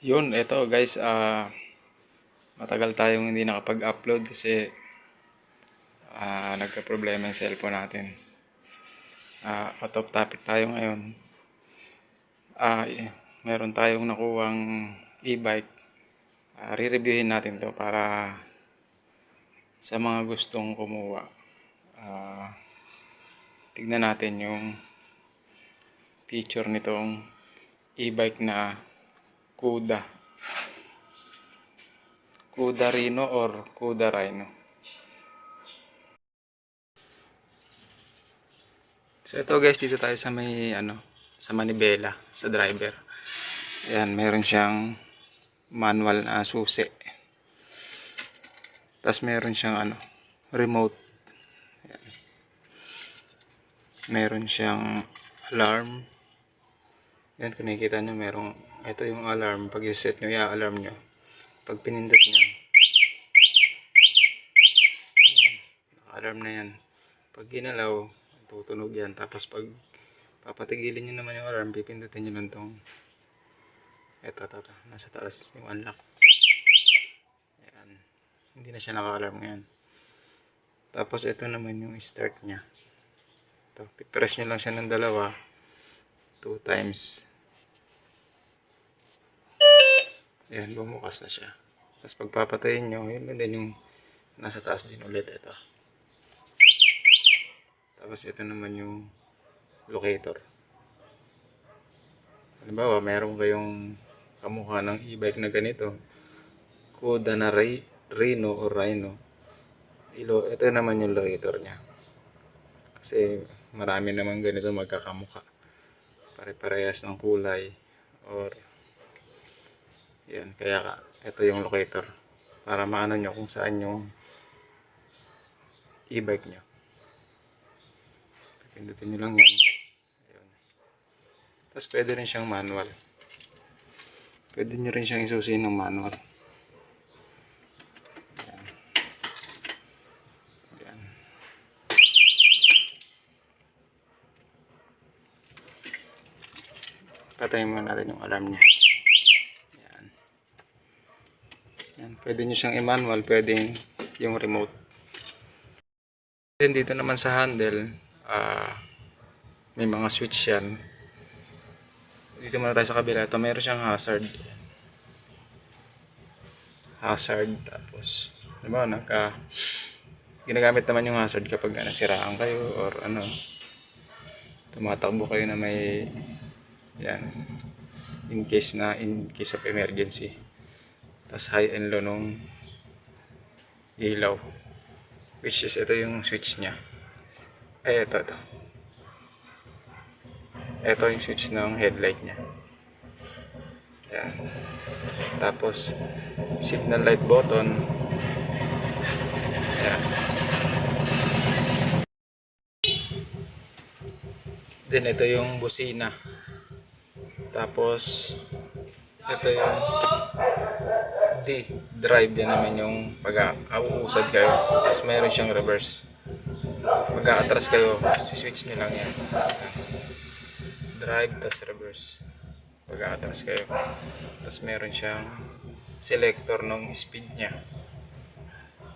Yun, eto guys, matagal tayong hindi nakapag-upload kasi nagka-problema yung cellphone natin. Out of topic tayo ngayon. Meron tayong nakuwang e-bike. Re-reviewin natin to para sa mga gustong kumuha. Tignan natin yung feature nitong e-bike na Kuda. Kuda Rhino or Kuda Rhino. So ito guys, dito tayo sa may sa manibela, sa driver. Ayan, meron siyang manual na susi. Tapos meron siyang remote. Ayan. Meron siyang alarm. Yan, kung nakikita nyo, ito yung alarm. Pag i-set nyo, i-alarm nyo. Pag pinindot nyo, alarm na yan. Pag ginalaw, tutunog yan. Tapos pag papatigilin nyo naman yung alarm, pipindutin nyo lang tong ito, nasa taas, yung unlock. Ayan. Hindi na siya naka-alarm ngayon. Tapos ito naman yung start nya. Ito, pipress nyo lang siya ng dalawa. 2 times. Ayan, bumukas na siya. Tapos pagpapatayin nyo, yun din yung nasa taas din ulit ito. Tapos ito naman yung locator. Halimbawa, meron kayong kamukha ng e-bike na ganito. Kuda na Rhino o Rhino. Ito naman yung locator nya. Kasi marami naman ganito magkakamukha. Pare-parehas ng kulay. Or yan, kaya ito yung locator. Para maano nyo kung saan yung e-bike nyo. Pindutin nyo lang yan. Ayun. Tapos pwede rin siyang manual. Pwede nyo rin siyang isusin ng manual. Ayan. Ayan. Patayin muna natin yung alarm niya. Ayan. Ayan. Pwede nyo siyang i-manual. Pwede yung remote. Then dito naman sa handle, may mga switch yan. Dito muna tayo sa kabila. Ito meron siyang hazard. Tapos diba, ginagamit naman yung hazard kapag nasiraan kayo or tumatakbo kayo na may yan, in case of emergency. Tapos high and low nung ilaw, which is ito yung switch nya. Ito yung switch ng headlight nya. Yan. Tapos signal light button. Yan. Then ito yung busina. Tapos ito yung drive, yan naman yung pag-uusad kayo. Tapos meron siyang reverse. Pag-atras kayo, switch nyo lang yan. Drive, tapos reverse. Pag-atras kayo. Tapos meron siyang selector ng speed nya.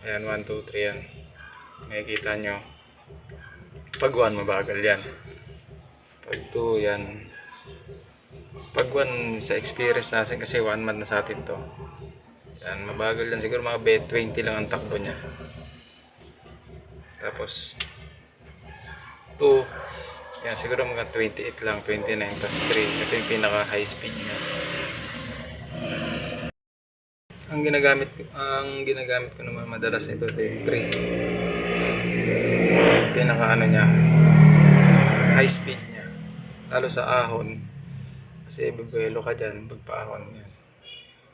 Ayan, 1, 2, 3 yan. Makikita nyo. Pag 1, mabagal yan. Pag 2, yan. Pag 1, sa experience natin, kasi 1 month na sa atin to. Yan, mabagal yan. Siguro mga 20 lang ang takbo nya. Tapos 2, yan, siguro mga 28 lang, 29. Tapos 3, ito yung pinaka high speed nya. Ang ginagamit ko naman madalas ito yung 3. Pinaka nya, high speed nya. Lalo sa ahon. Kasi bebelo ka dyan, pagpaahon yan.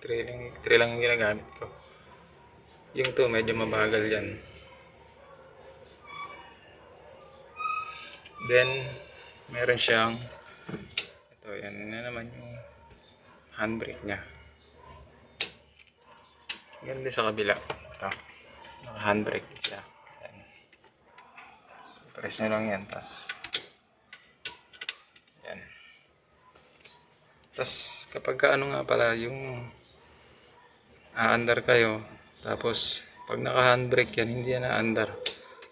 3 lang yung ginagamit ko. Yung 2 medyo mabagal yan. Then meron siyang ito, yan na naman yung handbrake nya. Ganun din sa kabila. Ito, naka handbrake siya. Yan. Press nyo lang yan, tas yan. Tas kapag ka ano nga pala, yung aandar kayo, tapos pag naka-handbrake yan, hindi yan aandar.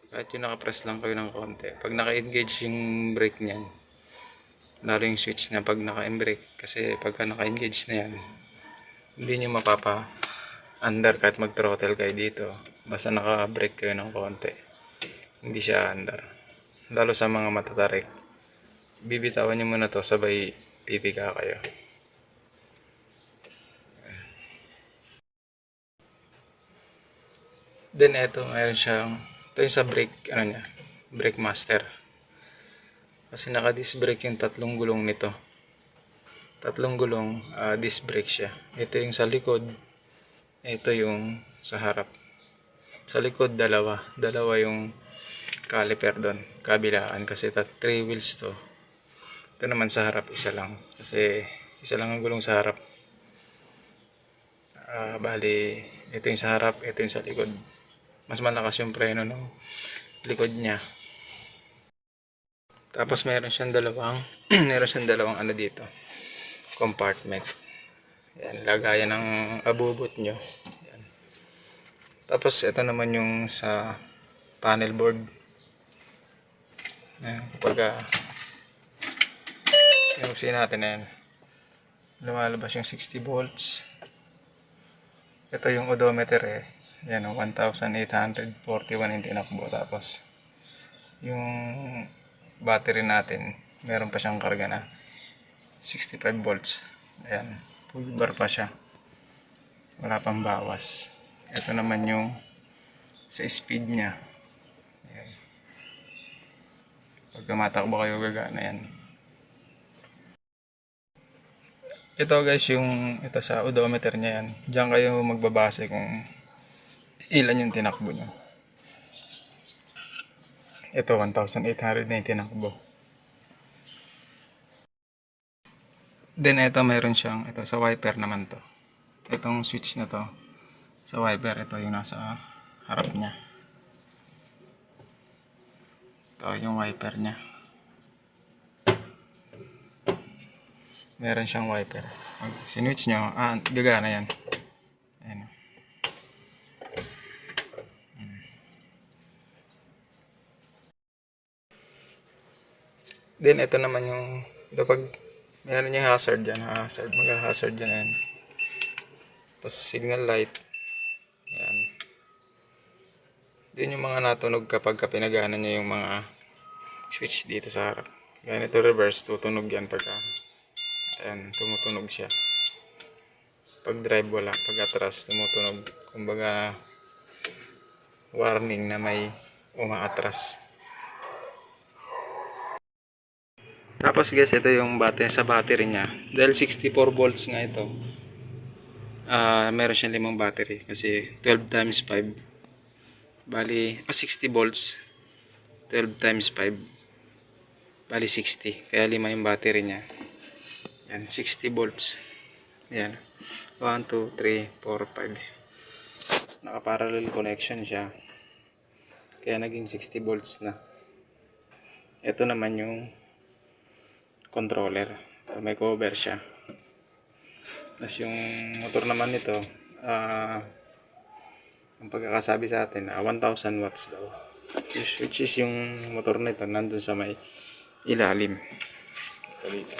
Kahit yung naka-press lang kayo ng konti. Pag naka-engage yung brake niyan, lalo yung switch na pag naka-brake. Kasi pagka naka-engage na yan, hindi nyo mapapa-andar kahit mag-throttle kayo dito. Basta naka-brake kayo ng konti. Hindi siya andar. Lalo sa mga matatarik. Bibitawan nyo muna to, sabay pipika kayo. Then eto, mayroon siyang, ito yung sa brake, ano niya, brake master. Kasi naka-disc brake yung tatlong gulong nito. Tatlong gulong, disc brake siya. Ito yung sa likod, ito yung sa harap. Sa likod, dalawa. Dalawa yung caliper doon, kabilaan. Kasi 3 wheels to. Ito naman sa harap, isa lang. Kasi isa lang ang gulong sa harap. Bali, ito yung sa harap, ito yung sa likod. Mas malakas yung preno ng likod niya. Tapos meron siyang dalawang meron siyang dalawang ano dito, compartment. Yan, lagayan ng abubot nyo. Yan. Tapos ito naman yung sa panel board. Yan, kapag yung natin na yan, lumalabas yung 60 volts. Ito yung odometer eh. Yan, 1,841 yung tinakbo. Tapos yung battery natin, meron pa siyang karga na 65 volts. Ayan, full bar pa siya. Wala pang bawas. Ito naman yung sa speed niya. Ayan. Pagka matakbo kayo, gagana yan. Ito guys, ito sa odometer niya yan. Diyan kayo magbabase kung ilan yung tinakbo nyo. Ito, 1,800 na yung tinakbo. Then ito, mayroon siyang, ito sa wiper naman to. Itong switch na to, sa wiper, ito yung nasa harap niya. Ito yung wiper niya. Meron siyang wiper. Pag sinwitch nyo, gagana yan. Ayan. Then ito naman yung, pag meron yung hazard dyan, mag-hazard dyan yan. Tapos signal light. Ayan. Din yung mga natunog kapag pinagana nyo yung mga switch dito sa harap. Ganito reverse, tutunog yan pagka ayan, tumutunog siya. Pag drive wala, pag atras tumutunog. Kumbaga warning na may umaatras. Tapos guys, ito yung battery sa battery niya. Dahil 64 volts nga ito. Meron siyang 5 battery kasi 12 times 5. Bali, 60 volts. 12 times 5. Bali 60. Kaya 5 yung battery niya. Yan, 60 volts. Yan. 1, 2, 3, 4, 5. Naka-parallel connection siya. Kaya naging 60 volts na. Ito naman yung controller. May cover siya. Tapos yung motor naman nito, ang pagkakasabi sa atin, 1,000 watts daw. Which is yung motor nito nandun sa may ilalim. Dito.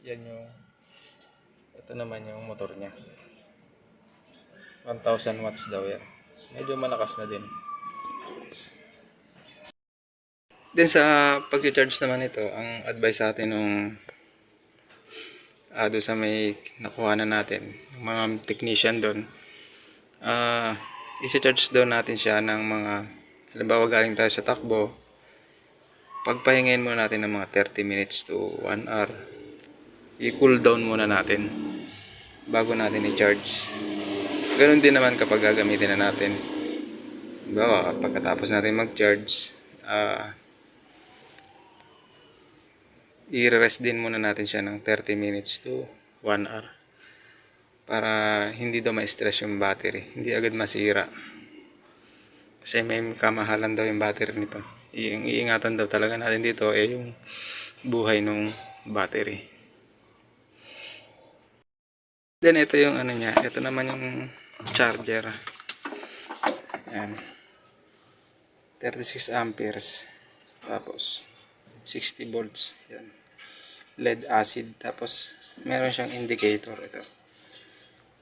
Yan yung, ito naman yung motor niya. 1,000 watts daw yan. Medyo malakas na din. Then sa pag-charge naman ito, ang advice sa atin nung doon sa may nakuha na natin, yung mga technician doon, i-charge daw natin siya ng mga, halimbawa galing tayo sa takbo, pagpahingin muna natin ng mga 30 minutes to 1 hour, i-cool down muna natin bago natin i-charge. Ganun din naman kapag gagamitin na natin. Halimbawa, pagkatapos natin mag-charge, i-rest din muna natin siya ng 30 minutes to 1 hour para hindi daw ma-stress yung battery, hindi agad masira kasi may kamahalan daw yung battery nito. Iingatan daw talaga natin dito yung buhay ng battery. Then ito yung ano niya, ito naman yung charger. Ayan. 36 amperes. Tapos 60 volts. Yan. LED acid. Tapos meron siyang indicator ito.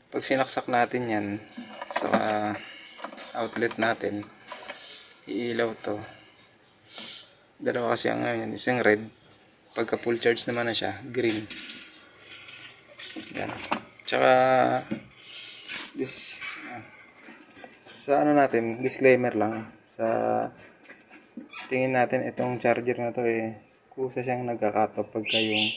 Pag sinaksak natin yan sa outlet natin, iilaw to. Dalawa kasi ang ano yan, isang red. Pagka full charge naman na siya, green. Yan. Tsaka this sa ano natin, disclaimer lang. Sa tingin natin itong charger na to kusa siyang nagka-cut off pagka yung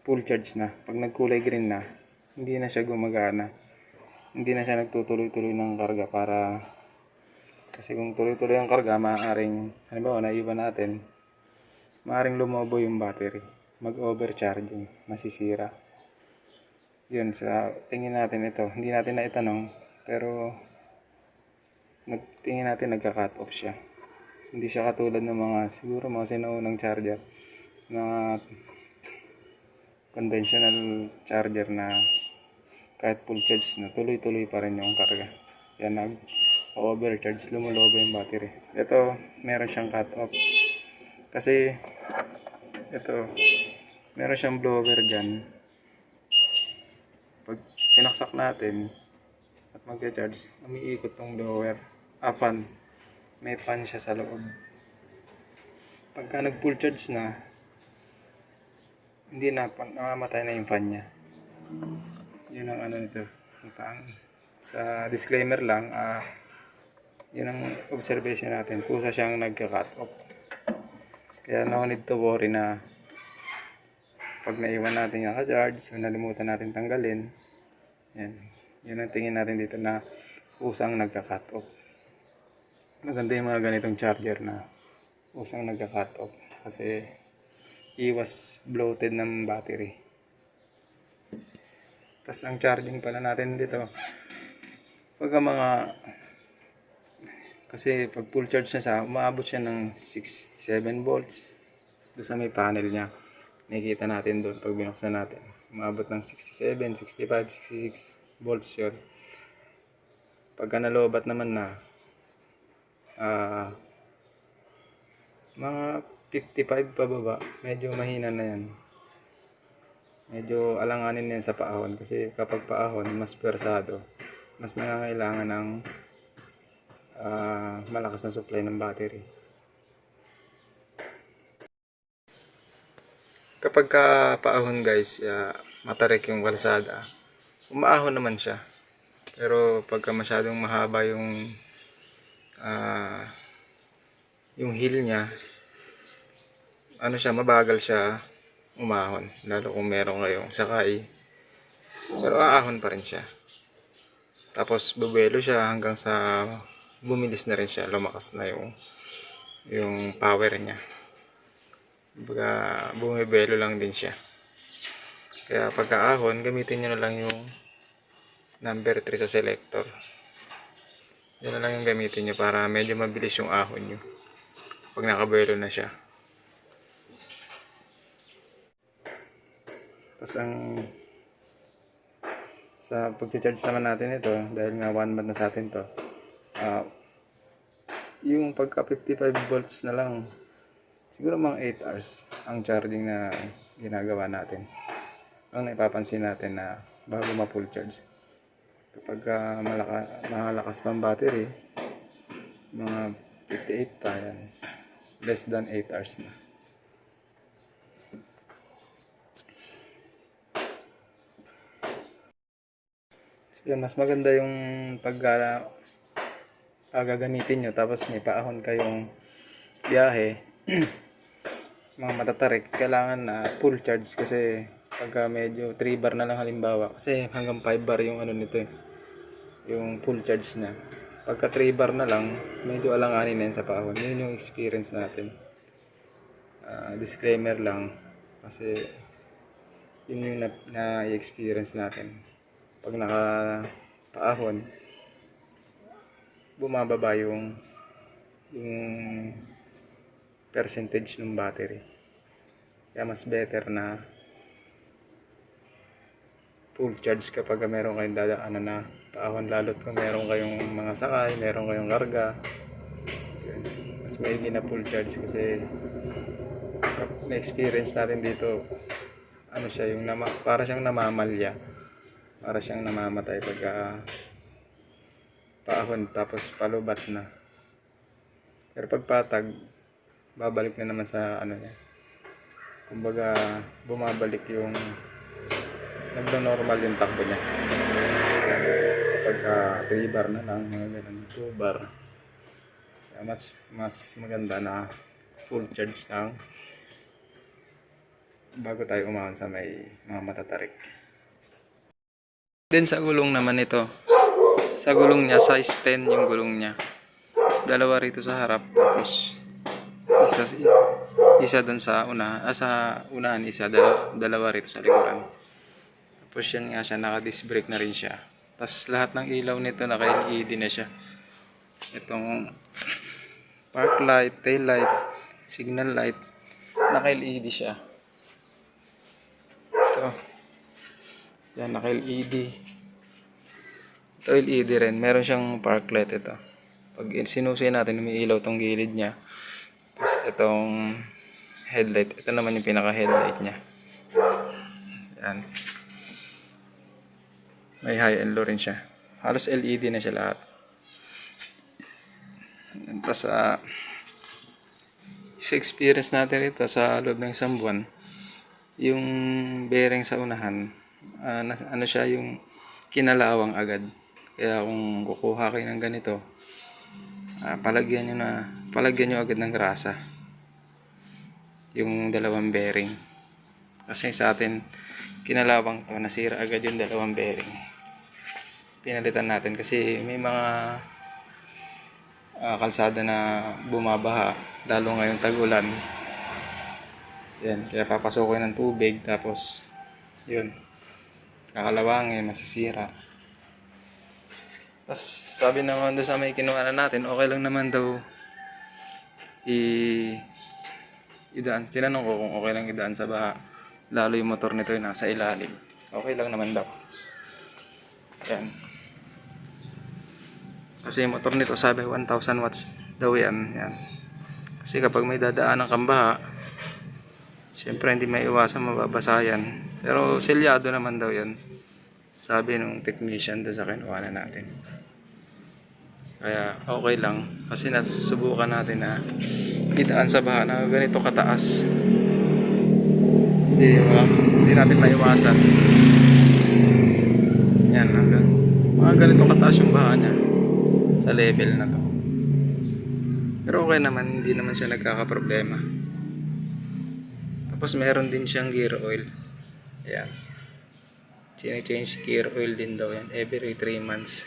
full charge na. Pag nagkulay green na, hindi na siya gumagana. Hindi na siya nagtutuloy-tuloy ng karga para kasi kung tuloy-tuloy ang karga, maaaring halimbawa naiwan natin, maaaring lumobo yung battery. Mag-overcharging, masisira. Yun, sa tingin natin ito. Hindi natin na itanong, pero tingin natin nagka-cut off siya. Hindi siya katulad ng mga, siguro mga sinaunang charger. Mga conventional charger na kahit full charge na tuloy-tuloy pa rin yung karga. Yan, nag-overcharge, lumulobo yung battery. Ito, meron siyang cut off. Kasi, ito, meron siyang blower dyan. Pag sinaksak natin at mag-charge, umiikot tong blower. Fan. May fan siya sa loob. Pagka nag-full charge na, hindi na, namamatay na yung fan niya. Yun ang ano nito. Sa disclaimer lang, yun ang observation natin. Kusa siyang nagka-cut off. Kaya no need to worry na pag naiwan natin yung charge, so nalimutan natin tanggalin. Yan. Yun ang tingin natin dito na kusang nagka-cut off. Maganda yung mga ganitong charger na kusang nagka-cut off. Kasi iwas bloated ng battery. Tapos ang charging pala natin dito, pagka mga, kasi pag full charge na siya, umaabot siya ng 67 volts. Doon sa may panel niya, nakikita natin doon pag binuksan natin. Umaabot ng 67, 65, 66 volts yun. Pagka nalobat naman na, mga 55 pababa, medyo mahina na yan. Medyo alanganin yan sa paahon kasi kapag paahon, mas pwersado. Mas nangangailangan ng malakas na supply ng battery. Kapag paahon guys, matarik yung kalsada, umaahon naman siya. Pero pagka masyadong mahaba yung heel niya, ano siya, mabagal siya umahon. Lalo kung meron kayong sakay. Pero aahon pa rin siya. Tapos bubuelo siya hanggang sa bumilis na rin siya. Lumakas na yung power niya. Baga bumibelo lang din siya. Kaya pagka-ahon, gamitin nyo na lang yung number 3 sa selector. Yan na lang yung gamitin nyo para medyo mabilis yung ahon nyo. Pag nakabuelo na siya. Tapos sa pag-charge naman natin ito, dahil nga 1 month na sa atin to, yung pagka 55 volts na lang, siguro mga 8 hours ang charging na ginagawa natin. Ang naipapansin natin na bago ma-full charge. Kapag malakas pang battery, mga 58 pa yan. Less than 8 hours na. Yun, mas maganda yung pag gagamitin nyo tapos may paahon kayong biyahe mga matatarik, kailangan na full charge kasi pagka medyo 3 bar na lang halimbawa, kasi hanggang 5 bar yung ano nito yung full charge na. Pagka 3 bar na lang, medyo alanganin na yun sa paahon. Yun yung experience natin. Disclaimer lang kasi yun yung na-experience natin. Pag naka-paahon, bumababa yung percentage ng battery. Kaya mas better na full charge kapag meron kayong dadaanan na paahon, lalo't kung meron kayong mga sakay, meron kayong karga. Yun. Mas maigi na full charge kasi na-experience natin dito, ano siya, yung para siyang namamalya, para siyang namamatay pagka paahon tapos palubat na. Pero pag patag, babalik na naman sa ano niya. Kumbaga, bumabalik yung nagno-normal yung takbo niya. Pagka 3 bar na lang, mga ganun, 2 bar. Kaya mas maganda na full charge lang bago tayo umahon sa may mga matatarik. Then sa gulong naman ito, sa gulong niya, size 10 yung gulong niya. Dalawa rito sa harap, tapos isa doon sa sa unahan, dalawa rito sa likuran. Tapos yan nga siya, naka-disc brake na rin siya. Tapos lahat ng ilaw nito naka-LED na siya. Itong park light, tail light, signal light, naka-LED siya. Ito. Yan, naka-LED. Ito LED rin. Meron siyang park light ito. Pag sinusin natin, umiilaw tong gilid niya. Tapos itong headlight. Ito naman yung pinaka-headlight niya. Yan. May high and low rin siya. Halos LED na siya lahat. Tapos sa experience natin ito sa loob ng isang buwan, yung bearing sa unahan, ano siya, yung kinalawang agad. Kaya kung kukuha kayo ng ganito, palagyan nyo agad ng grasa yung dalawang bearing. Kasi sa atin, kinalawang to, nasira agad yung dalawang bearing. Pinalitan natin kasi may mga kalsada na bumabaha, lalo ngayong tag-ulan. Yan, kaya papasukin ng tubig, tapos yun, kakalawangin, masisira. Tapos sabi naman doon sa may kinuha na natin, okay lang naman daw idaan. Tinanong ko kung okay lang idaan sa baha, lalo yung motor nito yung nasa ilalim. Okay lang naman daw. Yan. Kasi yung motor nito sabi 1000 watts daw yan. Yan. Kasi kapag may dadaanan kang baha, syempre hindi may iwasan, mababasa yan. Pero selyado naman daw yan, sabi nung technician doon sa kinuha na natin. Kaya okay lang. Kasi nasusubukan natin na idaan sa baha na ganito kataas. Kasi hindi natin maiwasan. Yan, hanggang mga ganito kataas yung baha niya sa level na to. Pero okay naman, hindi naman siya nagkakaproblema. Tapos meron din siyang gear oil. Ayan. Change gear oil din daw yan every 3 months.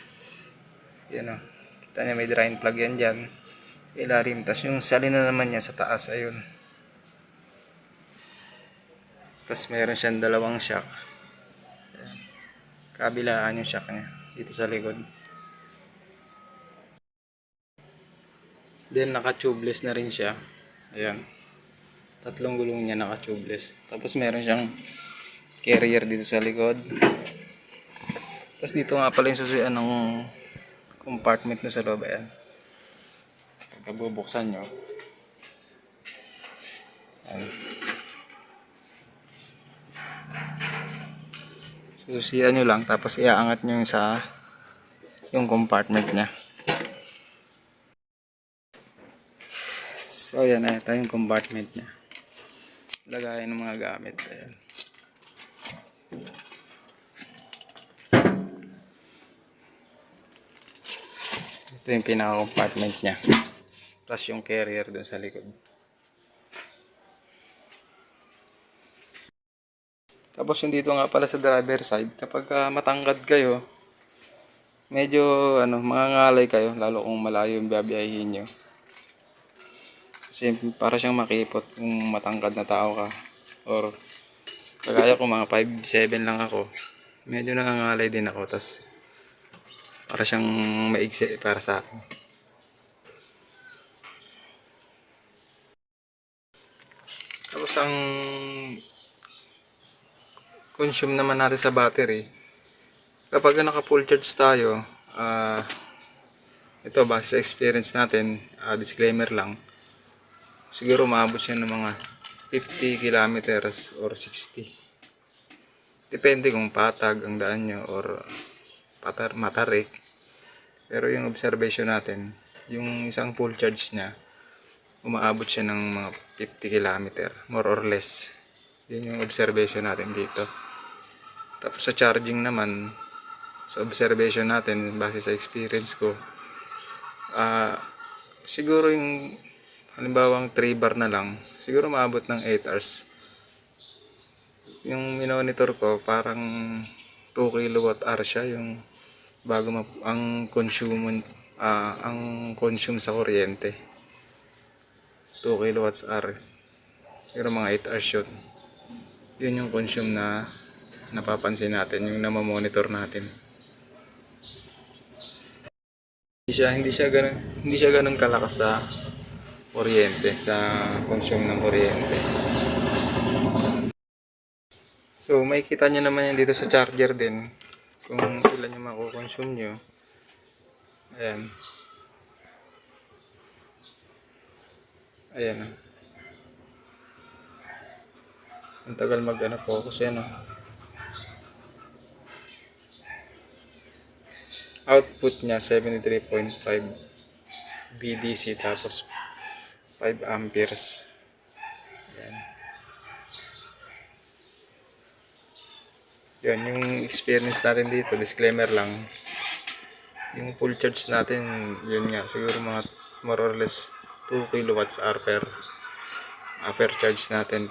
Yan o. Kita niya may drain plug yan dyan sa ilalim. Tapos yung salina naman niya sa taas. Ayun. Tapos meron siyang dalawang shock. Ayan. Kabilaan yung shock niya dito sa likod. Then naka-tubeless na rin siya. Ayan. Tatlong gulong niya naka-tubeless. Tapos meron siyang carrier dito sa likod. Tapos dito nga pala yung susuyan ng compartment na sa loob. Ayan. Pagka bubuksan nyo. Ayan. Susuyan nyo lang. Tapos iaangat nyo yung compartment niya. So ayan, ito yung compartment niya. Lagayan ng mga gamit. Ayan. Ito yung pinaka-compartment niya. Plus yung carrier dun sa likod. Tapos yung dito nga pala sa driver side, kapag matangkad kayo, medyo mangangalay kayo, lalo kung malayo yung biyabiyahin nyo. Kasi para siyang makipot kung matangkad na tao ka. Or kagaya ko mga 5'7" lang ako, medyo nangangalay din ako. Tas para siyang maigsi para sa akin. Tapos ang consume naman natin sa battery, Kapag naka full charge tayo, ito base sa experience natin, disclaimer lang, siguro maabot siya ng mga 50 kilometers or 60. Depende kung patag ang daan nyo or matarik. Pero yung observation natin, yung isang full charge niya, umaabot siya ng mga 50 kilometer, more or less. Yun yung observation natin dito. Tapos sa charging naman, sa observation natin, base sa experience ko, siguro yung halimbawang 3 bar na lang, siguro maabot ng 8 hours. Yung minonitor ko, parang 2 kilowatt hour siya yung bago ang consume sa kuryente. 2 kilowatts hour. Pero mga 8 hours yun. Yun yung consume na napapansin natin, yung namamonitor natin. Hindi siya ganun kalakas sa kuryente, sa consume ng kuryente. So, makikita nyo naman yan dito sa charger din. Kung ilan yung makukonsume nyo. Ayan. Ayan. Ang tagal focus yan. Output niya 73.5 VDC tapos 5 amperes. Ayan. Yan yung experience natin dito, disclaimer lang. Yung full charge natin, yun nga, siguro mga more or less 2 kilowatts hour per charge natin.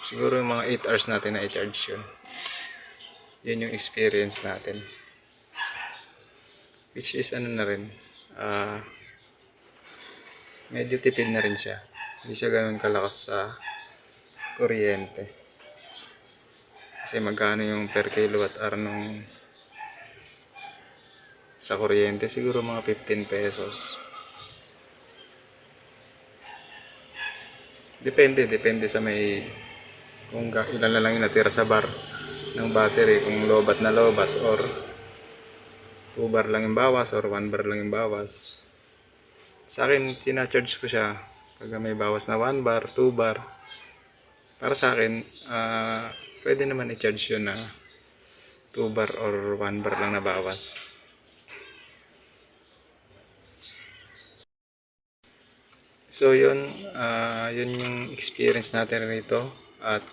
Siguro yung mga 8 hours natin na i-charge yun. Yun yung experience natin. Which is ano na rin, medyo tipid na rin siya. Hindi siya ganun kalakas sa kuryente. Kasi magkano yung per kilowatt hour nung sa kuryente, siguro mga 15 pesos. Depende sa kung ilan na lang yung natira sa bar ng battery, kung lobat na lobat or 2 bar lang yung bawas or 1 bar lang yung bawas. Sa akin, tina-charge ko siya pag may bawas na 1 bar, 2 bar. Para sa akin, pwede naman i-charge yun na 2 bar or 1 bar lang na bawas. So yun yung experience natin rito at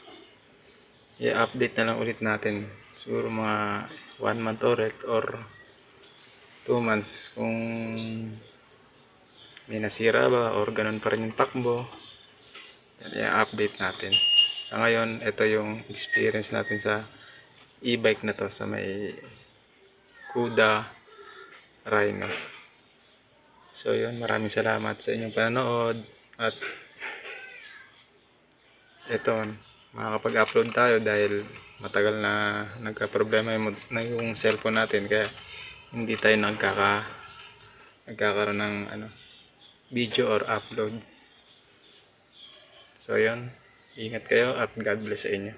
i-update na lang ulit natin. Siguro mga 1 month ulit or 2 months kung may nasira ba or ganun pa rin yung takbo. I-update natin. Sa ngayon, ito yung experience natin sa e-bike na to sa may Kuda Rhino. So yun, maraming salamat sa inyong panonood at ito, makakapag-upload tayo dahil matagal na nagka-problema yung cellphone natin kaya hindi tayo nagkakaroon ng video or upload. So yun, ingat kayo at God bless sa inyo.